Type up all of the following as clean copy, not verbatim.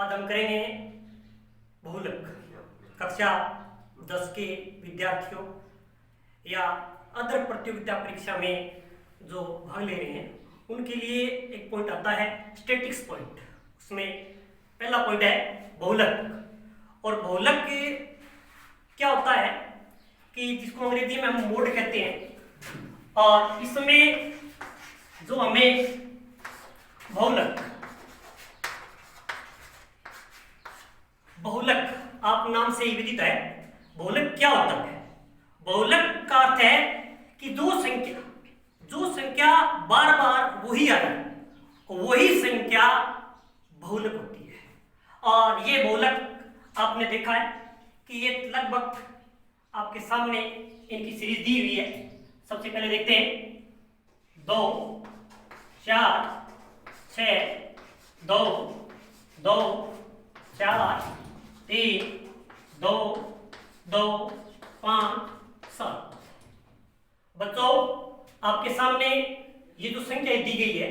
आज हम करेंगे बहुलक। कक्षा 10 के विद्यार्थियों या अदर प्रतियोगिता परीक्षा में जो भाग ले रहे हैं उनके लिए एक पॉइंट आता है स्टैटिक्स पॉइंट। उसमें पहला पॉइंट है बहुलक। और बहुलक क्या होता है कि जिसको अंग्रेजी में हम मोड कहते हैं, और इसमें जो हमें बहुलक आप नाम से ही विदित है। बहुलक क्या होता है? बहुलक का अर्थ है कि जो संख्या बार बार वही आ रही है वही संख्या बहुलक होती है। और ये बहुलक आपने देखा है कि ये लगभग आपके सामने इनकी सीरीज दी हुई है। सबसे पहले देखते हैं 2 4 6 2 2 4 3 2 2 5 7। बच्चों आपके सामने ये जो संख्या दी गई है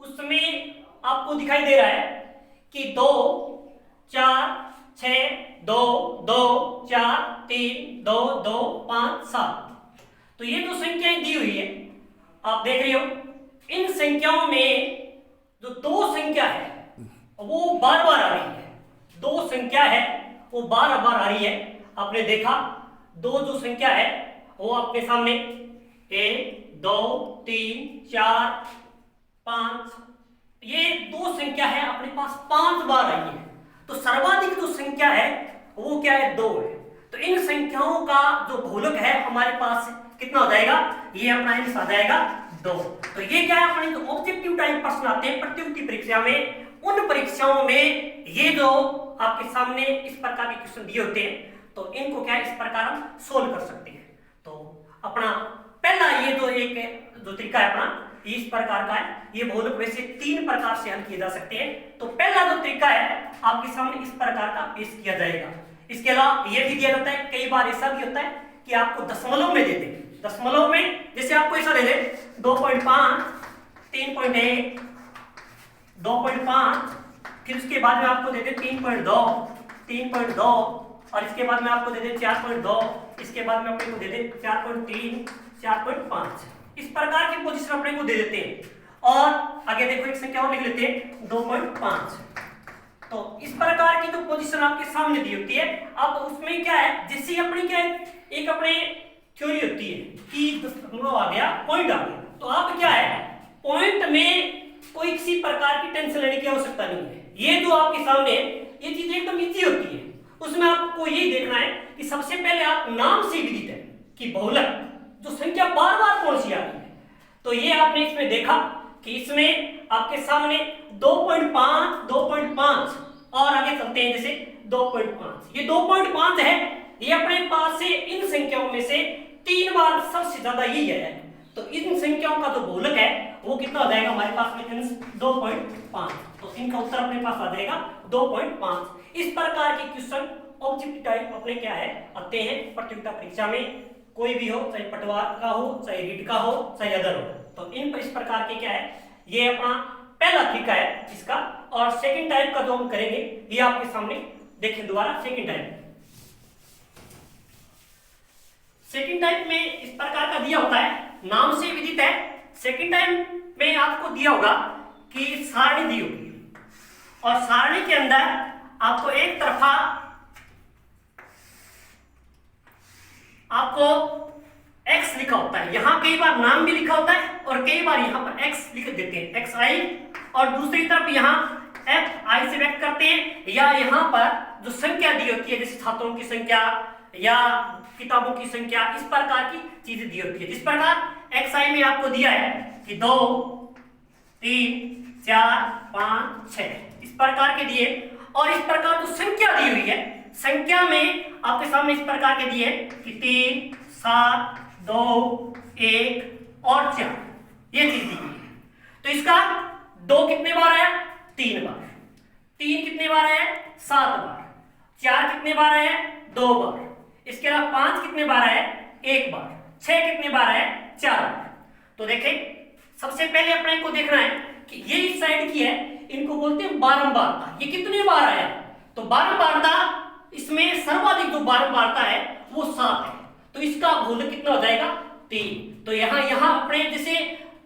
उसमें आपको दिखाई दे रहा है कि 2 4 6 2 2 4 3 2 2 5 7। तो ये जो संख्याएं दी हुई है आप देख रहे हो, इन संख्याओं में जो दो संख्या है वो बार बार आ रही है। दो संख्या है वो बार बार आ रही है। आपने देखा दो जो संख्या है वो आपके सामने 1 2 3 4 5, ये दो संख्या है अपने पास 5 बार आई है। तो सर्वाधिक जो संख्या है वो क्या है? 2 है। तो इन संख्याओं का जो बहुलक है हमारे पास कितना हो जाएगा? ये अपना आंसर आ जाएगा 2। तो ये क्या है, अपने जो ऑब्जेक्टिव टाइप प्रश्न आते हैं प्रतियोगिता परीक्षा में, उन परीक्षाओं में ये जो आपके सामने इस प्रकार के क्वेश्चन दिए होते हैं तो इनको क्या इस प्रकार हम सोल्व कर सकते हैं। तो अपना पहला ये जो तरीका है अपना इस प्रकार का है। ये बहुलक वैसे 3 प्रकार से हल किए जा सकते हैं। तो पहला जो तरीका है आपके सामने इस प्रकार का पेश किया जाएगा। इसके अलावा ये भी दिया जाता है, कई बार ऐसा भी होता है कि आपको दशमलव में दे दे। दशमलव में जैसे आपको ऐसा दे दे 2.5 3.1 2.5, फिर उसके बाद में आपको दे दे 3.2 3.2, और इसके बाद में आपको दे दे 4.2, इसके बाद में अपने को दे दे 4.3 4.5। इस प्रकार की पोजीशन अपने को दे देते हैं। और आगे देखो एक संख्या और लिख लेते हैं 2.5। तो इस प्रकार की जो पोजीशन आपके सामने दी होती है, अब उसमें क्या है, जैसे अपनी क्या है एक अपने थ्योरी होती है कि दशमलव आ गया पॉइंट आ गया, तो आप क्या है पॉइंट में कोई किसी प्रकार की टेंशन लेने की आवश्यकता नहीं है। ये जो आपके सामने ये चीज एकदम इजी होती है। उसमें आपको यही देखना है कि सबसे पहले आप नाम से विदित है कि बहुलक जो संख्या बार बार कौन सी आ रही है। तो ये आपने इसमें देखा कि इसमें आपके सामने 2.5 2.5, और आगे चलते हैं जैसे 2.5। ये 2.5 है, ये अपने पास से इन संख्याओं में से 3 बार सबसे ज्यादा यही है। तो इन संख्याओं का जो बहुलक है वो कितना हो जाएगा हमारे पास में 2.5। तो इनका उत्तर अपने पास आ जाएगा 2.5। इस प्रकार के क्वेश्चन ऑब्जेक्टिव टाइप अपने क्या है आते हैं प्रतियोगिता परीक्षा में, कोई भी हो, चाहे पटवार का हो, चाहे रीट का हो, चाहे अदर हो। तो इन इस प्रकार के क्या है, ये अपना पहला तरीका है इसका। और सेकंड टाइप का जो हम करेंगे ये आपके सामने देखें दोबारा। सेकंड टाइप में इस प्रकार का दिया होता है, नाम से विदित है। सेकंड टाइप में आपको दिया होगा कि सारणी दी होगी, और सारणी के अंदर आपको एक तरफा आपको x लिखा होता है। यहां कई बार नाम भी लिखा होता है और कई बार यहां पर x लिख देते हैं xi, और दूसरी तरफ यहां fi से व्यक्त करते हैं, या यहां पर जो संख्या दी होती है जैसे छात्रों की संख्या या किताबों की संख्या, इस प्रकार की चीजें दी होती है। जिस प्रकार xi में आपको दिया है कि 2 3 4 5 6 इस प्रकार के दिए, और इस प्रकार जो संख्या दी हुई है संख्या में आपके सामने इस प्रकार के दिए कि 3 7 2 1 और 4, ये चीज दी हुई है। तो इसका 2 कितने बार आया? 3 बार। 3 कितने बार आया? 7 बार। 4 कितने बार आया? 2 बार। इसके अलावा 5 कितने बार आया? 1 बार। 6 कितने बार आया? 4 बार। तो देखें सबसे पहले अपने को देखना है कि ये इस साइड की है, इनको बोलते हैं बारंबारता। ये कितने बार आया, तो बारंबारता इसमें सर्वाधिक जो बारंबारता है वो 7 है, तो इसका बहुलक कितना हो जाएगा 3। तो यहाँ अपने जैसे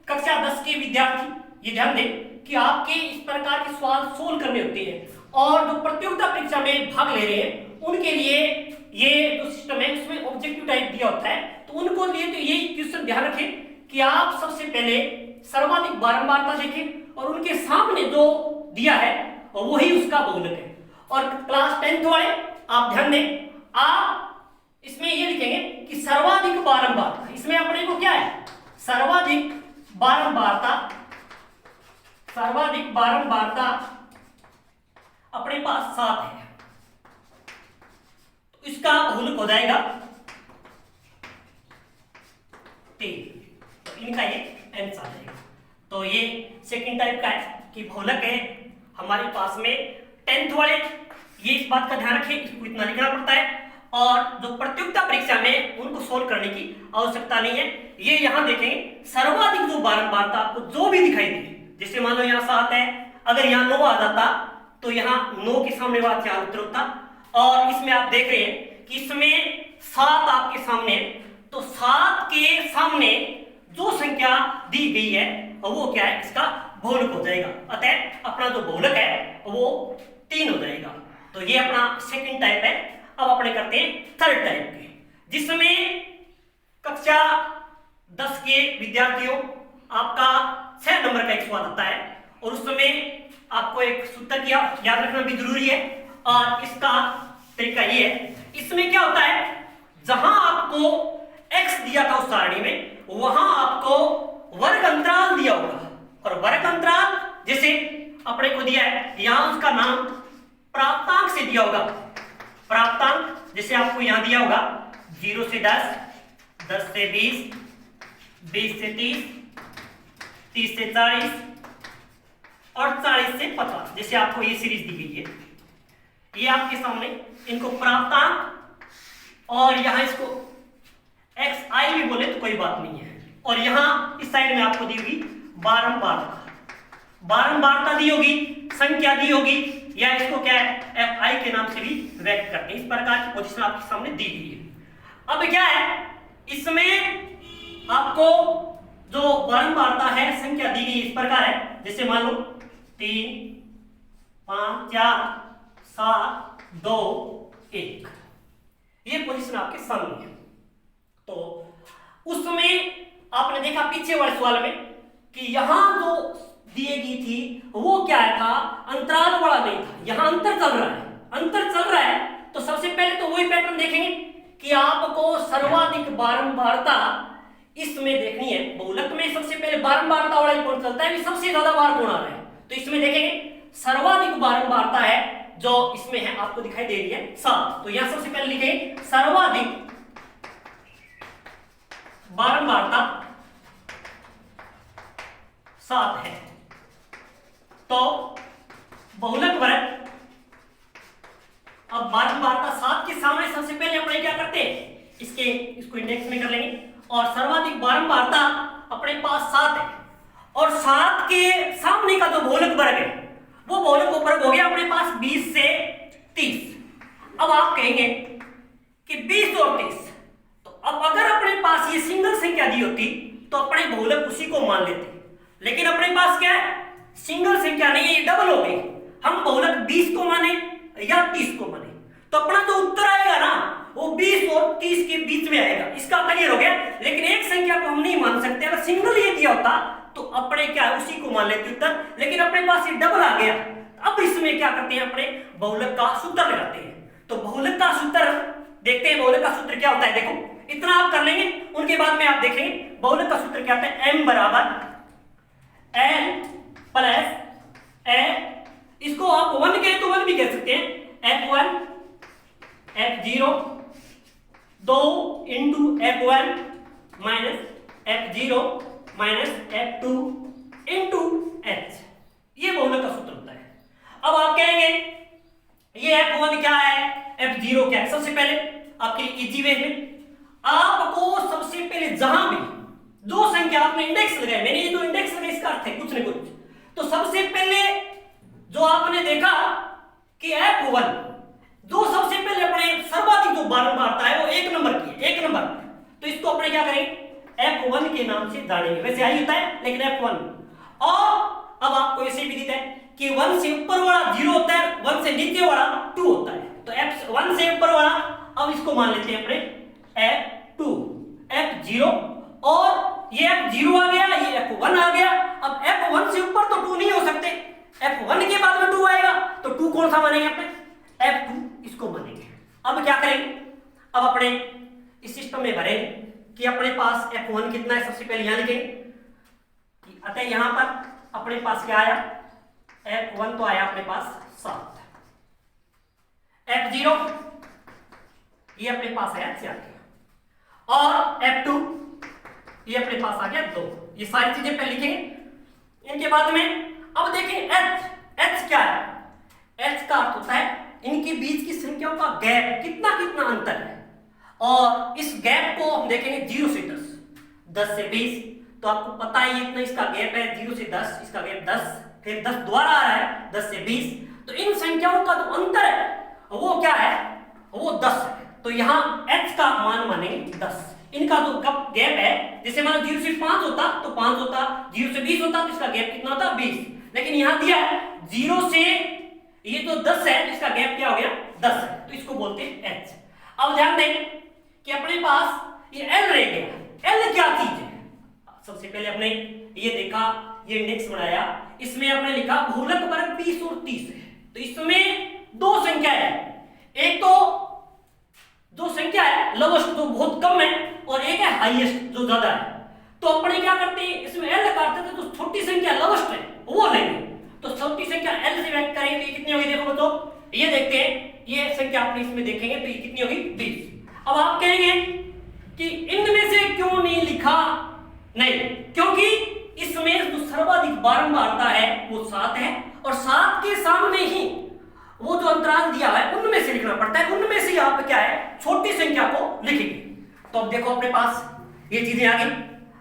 कक्षा 10 के विद्यार्थी ये ध्यान दें कि आपके इस प्रकार के सवाल सोल्व करने होते हैं, और जो प्रतियोगिता परीक्षा में भाग ले रहे हैं उनके लिए ये जो सिस्टम है उसमें ऑब्जेक्टिव टाइप दिया होता है, तो उनको लिए तो यही क्वेश्चन ध्यान रखें कि आप सबसे पहले सर्वाधिक बारंबारता देखें और उनके सामने जो दिया है वही उसका बहुलक है। और क्लास 10th वाले आप ध्यान दें, आप इसमें ये लिखेंगे कि सर्वाधिक बारंबारता, इसमें अपने को क्या है सर्वाधिक बारंबारता अपने पास 7 है, तो इसका बहुलक हो जाएगा 3, तो इनका ये आंसर आ जाएगा। तो ये सेकंड टाइप का है कि बहुलक है हमारे पास में 10th वाले ये इस बात का ध्यान रखें, इसको इतना लिखना पड़ता है, और जो प्रतियोगिता परीक्षा में उनको सोल्व करने की आवश्यकता नहीं है। ये यहाँ देखेंगे सर्वाधिक जो बारंबारता आपको जो भी दिखाई दे, जैसे मान लो यहाँ 7 है, अगर यहाँ 9 आ जाता तो यहाँ 9 के सामने वाला क्या उत्तर होता, और इसमें आप देख रहे हैं कि इसमें 7 आपके सामने, तो 7 के सामने जो संख्या दी गई है वो क्या है इसका बहुलक हो जाएगा, अतः अपना जो बहुलक है वो 3 हो जाएगा। तो ये अपना सेकंड टाइप है। अब अपने करते हैं थर्ड टाइप के, जिसमें कक्षा 10 के विद्यार्थियों आपका 6 नंबर का एक सवाल आता है, और उस समय आपको एक सूत्र की याद रखना भी जरूरी है, और इसका तरीका ये है, इसमें क्या होता है जहां आपको x दिया था उस सारणी में, वहां आपको वर्ग अंतराल दिया होगा, और वर्ग अंतराल जैसे अपने को दिया है यहां उसका नाम प्राप्तांक से दिया होगा। प्राप्तांक जैसे आपको यहां दिया होगा 0 से 10, 10 से 20, 20 से 30, 30 से 40 और 40 से 50, जैसे आपको ये सीरीज दी गई है, ये आपके सामने इनको प्राप्तांक, और यहां इसको xi भी बोले तो कोई बात नहीं है, और यहां इस साइड में आपको दी होगी बारंबारता दी होगी, संख्या दी होगी, या इसको क्या है fi के नाम से भी व्यक्त करते हैं। इस प्रकार की पोजीशन आपके सामने दी गई है। अब क्या है इसमें आपको जो बारंबारता है संख्या दी गई इस प्रकार है, जैसे मान लो 3, 5, 4, 7, 2, 1, ये पोजीशन आपके सामने है। तो उसमें आपने देखा पीछे वाले सवाल में कि यहां जो दी गई थी वो क्या था अंतराल वाला नहीं था, यहां अंतर चल रहा है, तो सबसे पहले तो वही पैटर्न देखेंगे कि आपको सर्वाधिक बारंबारता इसमें देखनी है। बहुलक में सबसे पहले बारंबारता वाला ही कौन चलता है, सबसे ज्यादा बार कौन आ रहा है, तो इसमें देखेंगे सर्वाधिक बारंबारता है जो इसमें है आपको दिखाई दे रही है 7, तो यहां सबसे पहले लिखेंगे सर्वाधिक बारंबारता 7 है, तो बहुलक वर्ग, अब बारंबारता 7 के सामने सबसे पहले अपने क्या करते हैं इसको इंडेक्स में कर लेंगे, और सर्वाधिक बारंबारता अपने पास 7 है, और 7 के सामने का जो बहुलक वर्ग है वो बहुलक वर्ग हो गया अपने पास 20 से 30। अब आप कहेंगे कि 20 और 30, तो अब अगर अपने पास ये सिंगल संख्या दी होती तो अपने बहुलक उसी को मान लेते, लेकिन अपने पास क्या है सिंगल संख्या नहीं है, ये डबल हो गई, हम बहुलक 20 को माने या 30 को माने, तो अपना जो उत्तर आएगा ना वो 20 और 30 के बीच में आएगा, इसका क्लियर हो गया। लेकिन एक संख्या को हम नहीं मान सकते, अगर सिंगल ये दिया होता तो अपने क्या उसी को मान लेते उत्तर, लेकिन अपने पास ये डबल आ गया। अब इसमें क्या करते हैं अपने बहुलक का सूत्र लगाते हैं, तो बहुलक का सूत्र देखते हैं, बहुलक का सूत्र क्या होता है, देखो इतना आप कर लेंगे, उनके बाद में आप देखेंगे बहुलक का सूत्र क्या होता है, m बराबर n प्लस a, इसको आप 1 कहें तो 1 भी कह सकते हैं, f1 f0 2 into f1 minus f0 minus f2 into h, ये बहुलक का सूत्र होता है। अब आप कहेंगे ये f1 क्या है, f0 क्या है, सबसे पहले आपके लिए इजी वे में आपको सबसे पहले जहां भी दो संख्या आपने इंडेक्स लगाए, मैंने ये जो इंडेक्स लगाए इसका अर्थ है कुछ न कुछ, तो सबसे पहले जो आपने देखा कि F1 जो सबसे पहले अपने सर्वाधिक जो बारंबारता है वो 1 नंबर की है, 1 नंबर। तो इसको अपने क्या करेंगे F1 के नाम से जानेंगे। वैसे आई होता है लेकिन F1। और अब आपको ऐसे भी दिखता है कि 1 से ऊपर वाला 0 होता है, 1 से नीचे वाला 2 होता है। तो F1 से ऊपर वाला अब इसको मान लेते हैं अपने F2, F0 और ये F0 आ गया, ये F1 आ गया। अब F1 से ऊपर तो 2 नहीं हो सकते, F1 के बाद में 2 आएगा तो 2 कौन सा मानेंगे अपने F2, इसको मानेंगे। अब क्या करेंगे, अब अपने इस सिस्टम में भरेंगे कि अपने पास F1 कितना है। सबसे पहले यहां लिखेंगे कि अतः यहां पर अपने पास क्या आया, F1 तो आया अपने पास 7, F0 ये अपने पास आया 4 और F2 ये अपने पास आ गया 2। ये सारी चीजें पहले लिखेंगे। इनके बाद में अब देखें H क्या है, H का अर्थ होता है इनके बीच की संख्याओं का गैप, कितना कितना अंतर है। और इस गैप को हम देखेंगे 0 से 10, 10 से 20। तो आपको पता है इतना इसका गैप है 0 से 10, इसका गैप 10, फिर 10 दोबारा आ रहा है 10 से 20। तो इन संख्याओं का जो अंतर है वो क्या है, वो 10 है। तो यहाँ H का मान मानेंगे 10। इनका जो गैप है, जैसे मान 0 से 5 होता तो 5 होता, 0 से 20 होता तो इसका गैप कितना होता 20। लेकिन यहाँ दिया है 0 से ये तो 10 है, इसका गैप क्या हो गया 10 है, तो इसको बोलते हैं H। अब ध्यान दें कि अपने पास ये L रह गया। L क्या चीज है, सबसे पहले अपने ये देखा, ये इंडेक्स बनाया, इसमें अपने लिखा बहुलक वर्ग 20 और 30 है। तो इसमें दो संख्या है, एक तो जो संख्या है लोवेस्ट जो बहुत कम है और एक है हाईएस्ट जो ज्यादा है। तो अपने क्या करते हैं इसमें L काटते थे तो छोटी संख्या लोवेस्ट है वो लेंगे। तो छोटी संख्या L से व्यक्त करेंगे तो ये कितनी होगी, देखो बच्चों ये देखते हैं, ये संख्या अपने इसमें देखेंगे तो ये कितनी होगी 20। अब आप कहेंगे कि इनमें से क्यों नहीं लिखा, नहीं, क्योंकि इसमें जो सर्वाधिक बारंबारता है वो 7 है और 7 के सामने ही वो जो अंतराल दिया है उनमें से लिखना पड़ता है, उनमें से यहाँ पे क्या है छोटी संख्या को लिखेंगे। तो अब देखो अपने पास ये चीजें आ गई।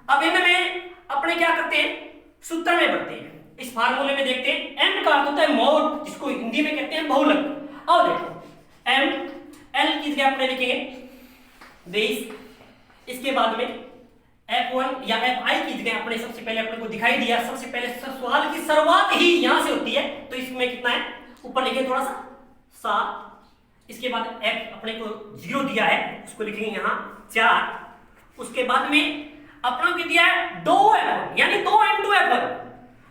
अब इनमें अपने क्या करते हैं सूत्र में बढ़ते हैं, इस फार्मूले में देखते हैं m का अर्थ होता है मॉड, जिसको हिंदी में कहते हैं बहुलक। और देखो m l की जगह अपने लिखेंगे 20, इसके बाद में F1 या Fi की जगह अपने सबसे पहले अपने को दिखाई दिया, सबसे पहले सवाल की शुरुआत ही यहां से होती है तो इसमें कितना है ऊपर लिखेंगे थोड़ा सा 7, इसके बाद F अपने को 0 दिया है उसको लिखेंगे यहाँ 4, उसके बाद में अपने को दिया है 2F1 यानी 2 into F1,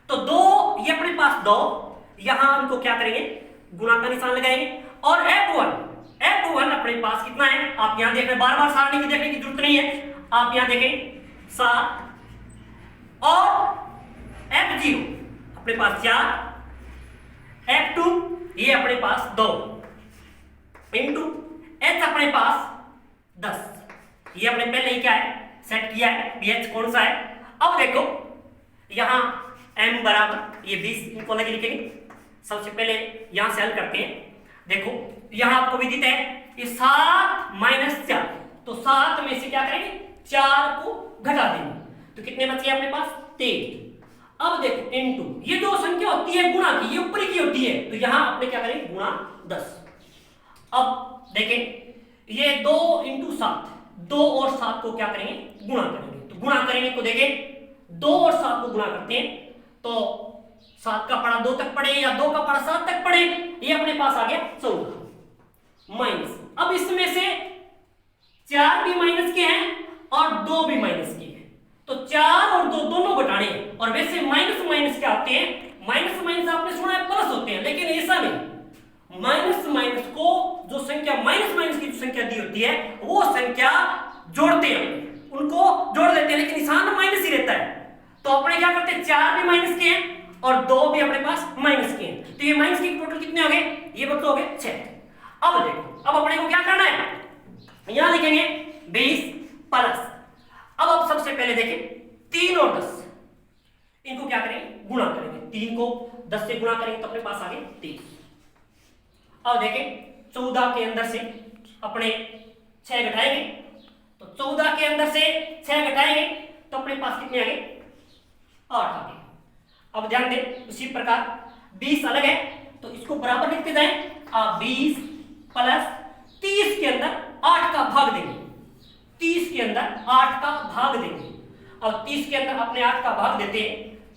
तो 2 ये अपने पास 2, यहां हमको क्या करेंगे गुणा का निशान लगाएंगे और F1 अपने पास कितना है आप यहां देख रहे हैं, बार बार सारणी की देखने की जरूरत नहीं है, आप यहां देखें 7 और F0 अपने पास 4, F2 ये अपने पास 2 इंटू H अपने पास 10, ये अपने पहले ही क्या है सेट किया है BH कौन सा है। अब देखो यहां M बराबर ये 20 इनको लगे लिखेंगे, सबसे पहले यहां से हल करते हैं। देखो यहां आपको विदित है ये 7 - 4, तो 7 में से क्या करेंगे 4 को घटा देंगे तो कितने बचे अपने पास 23। अब देखो इनटू ये जो संख्या होती है गुणा की, ये ऊपरी की होती है तो यहां आपने क्या करेंगे गुणा 10। अब देखें ये 2 × 7, 2 और 7 को क्या करेंगे गुणा करेंगे, तो गुणा करेंगे तो देखें 2 और 7 को गुणा करते हैं तो 7 का पढ़ा 2 तक पढ़े या 2 का पढ़ा 7 तक पढ़े, ये अपने पास आ गया 14 माइनस। अब इसमें से 4 भी माइनस के हैं और 2 भी माइनस के हैं तो 4 और 2 दोनों घटाने हैं। और वैसे माइनस माइनस क्या होते हैं, माइनस माइनस आपने सुना है प्लस होते हैं, लेकिन ऐसा नहीं, माइनस माइनस को जो संख्या माइनस माइनस की जो संख्या दी होती है वो संख्या जोड़ते हैं, उनको जोड़ देते हैं लेकिन निशान माइनस ही रहता है। तो अपने क्या करते हैं 4 भी माइनस के हैं और 2 भी अपने पास माइनस के हैं, तो ये माइनस के टोटल कितने हो गए, ये बच्चों हो गए 6। अब देखो अब अपने को क्या करना है, यहां लिखेंगे 20 प्लस, अब आप सबसे पहले देखें 3 और 10 इनको क्या करेंगे गुणा करेंगे, 3 को 10 से गुणा करेंगे तो अपने पास आ गए 23। अब देखें 14 के अंदर से अपने 6 घटाएंगे तो 14 के अंदर से 6 घटाएंगे तो अपने पास कितने आ गए 8 आ गए। अब ध्यान दें उसी प्रकार 20 अलग है, तो इसको बराबर लिखते जाएं। आप 20 प्लस 30 के अंदर 8 का भाग देंगे, 30 के अंदर 8 का भाग देंगे। अब 30 के अंदर अपने 8 का भाग देते हैं,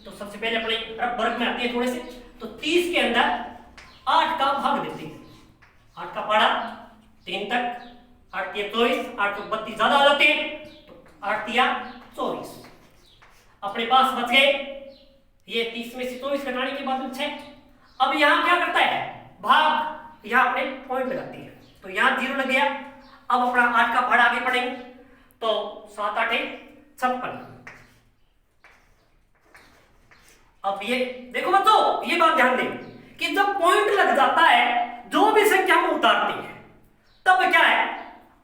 तो सबसे पहले अपने वर्ग में आते हैं थोड़े से, तो 30 के अंदर 8 का भाग देते हैं। 8 का पढ़ा 3 तक, 8 तिया 24, 8 को 32 ज्यादा हो जाते हैं, तो 8 तिया 24 अपने पास बच गए। ये 30 में से 24 घटाने के बाद 6। अब यहां क्या करता है, भाग, यहां अपने पॉइंट लगाते हैं, तो यहां 0 लग गया। अब अपना 8 का पढ़ा आगे पढ़ेंगे, तो 7 8 56। अब ये देखो बच्चों, ये बात ध्यान दें कि जब पॉइंट लग जाता है, जो भी संख्या हम उतारते हैं, तब क्या है,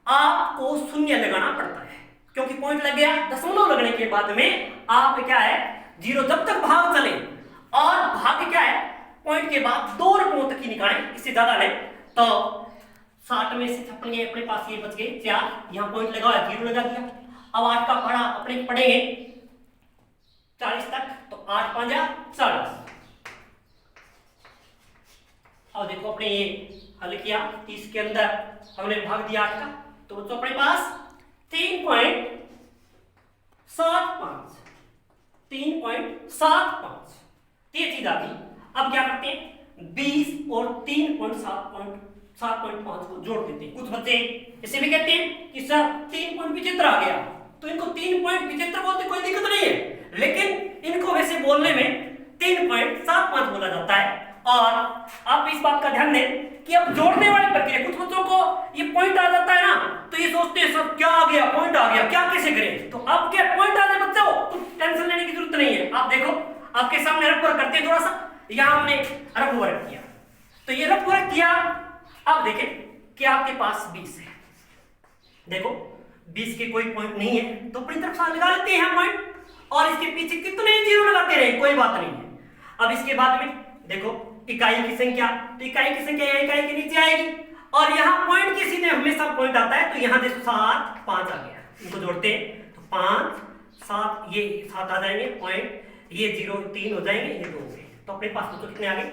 आपको शून्य लगाना पड़ता है, क्योंकि पॉइंट लग गया। दशमलव लगने के बाद में आप क्या है, 0 जब तक भाग चले, और भाग क्या है, पॉइंट के बाद 2 रकमों तक ही निकालें, इससे ज्यादा नहीं। तो 60 में से 56 ये अपने पास ये बच गए 4, यहां पॉइंट लगा हुआ 0 लगा दिया। अब 8 का पढ़ा अपने पढ़ेंगे 40 तक, तो 8 5 40। अब देखो अपने ये हल किया, 30 के अंदर हमने भाग दिया 8 का, तो बच्चों अपने पास 3.75 3.75 ये चीज आ गई। अब क्या करते हैं, 20 और 3.7.5 को जोड़ देते हैं। कुछ बच्चे इसे भी कहते हैं कि सर 3.75 आ गया, तो इनको 3.75 बोलते कोई दिक्कत नहीं है, लेकिन इनको वैसे बोलने में 3.75 बोला जाता है। और आप इस बात का ध्यान दें कि अब जोड़ने वाली प्रक्रिया, कुछ बच्चों को ये पॉइंट आ जाता है ना, तो ये सोचते हैं सर क्या आ गया, पॉइंट आ गया, क्या कैसे करें। तो अब क्या पॉइंट आ जाए बच्चों, तो टेंशन लेने की जरूरत नहीं है। आप देखो आपके सामने रफ वर्क करते हैं, थोड़ा सा यहां हमने रफ वर्क किया, तो ये रफ वर्क किया। अब देखें कि आपके पास 20 है, देखो 20 के कोई पॉइंट नहीं है, तो अपनी तरफ से लगा लेते हैं पॉइंट, और इसके पीछे कितने 0 लगाते रहे, कोई बात नहीं है। अब इसके बाद में देखो इकाई की संख्या, तो इकाई की संख्या यह इकाई के नीचे आएगी, और यहाँ पॉइंट के सीधे हमेशा पॉइंट आता है, तो यहाँ देखो 7 5 आ गया, इनको जोड़ते हैं तो 5 7, ये 7 आ जाएंगे पॉइंट, ये 0 3 हो जाएंगे, ये 2 हो गए, तो अपने पास तो कितने आ गए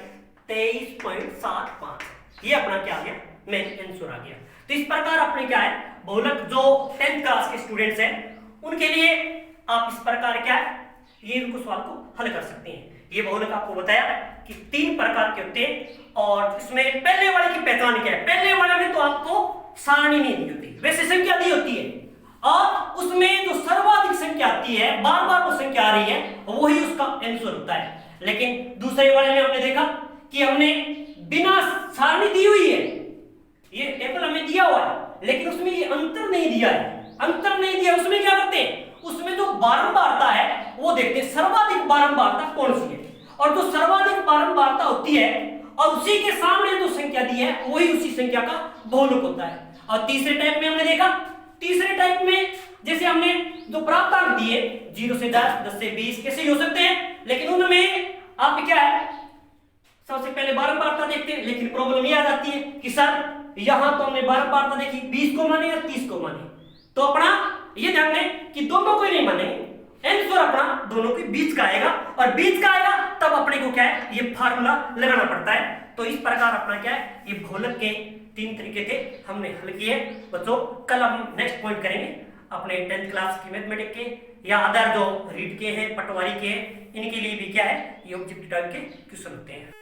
23.75। ये अपना क्या आ गया, मेन आंसर आ गया। तो इस प्रकार अपने क्या है, बहुलक जो 10th क्लास के स्टूडेंट्स हैं उनके लिए आप इस प्रकार क्या है, ये इनको सवाल को हल कर सकते हैं। ये बहुलक आपको बताया कि 3 प्रकार के होते हैं, और इसमें पहले वाले की पहचान क्या है। पहले वाले में तो आपको सारणी नहीं दी होती, वैसे संख्या दी होती है, और उसमें जो सर्वाधिक संख्या आती है, बार बार वो संख्या आ रही है, वही उसका आंसर होता है। लेकिन दूसरे वाले में हमने देखा कि हमने बिना सारणी दी हुई है, ये टेबल हमें दिया हुआ है, लेकिन उसमें ये अंतर नहीं दिया है, अंतर नहीं दिया, उसमें क्या करते हैं, उसमें जो बारंबारता है वो देखते हैं, सर्वाधिक बारंबारता कौन सी है, और जो सर्वाधिक बारंबारता होती है और उसी के सामने जो संख्या दी है वही उसी संख्या का बहुलक होता है। और तीसरे टाइप में हमने देखा, तीसरे टाइप में जैसे हमने जो प्राप्तांक दिए 0 से 10 10 से 20 कैसे हो सकते हैं, लेकिन उनमें आप क्या है, सबसे पहले बारंबारता देखते हैं, लेकिन प्रॉब्लम ये आ जाती है कि सर यहां तो हमने बारंबारता देखी 20 को माने या 30 को माने, तो अपना ये ध्यान दें कि दोनों को ही नहीं माने, आंसर अपना दोनों के बीच का आएगा, और बीच का आएगा तब अपने को क्या है, ये फार्मूला लगाना पड़ता है। तो इस प्रकार अपना क्या है, ये बहुलक के 3 तरीके थे, हमने हल किए बच्चों। कल हम नेक्स्ट पॉइंट करेंगे अपने 10th क्लास की मैथमेटिक्स के या अदर जो रीड के हैं, पटवारी के हैं, इनके लिए भी क्या है, ये ऑब्जेक्टिव टाइप के क्वेश्चन होते हैं।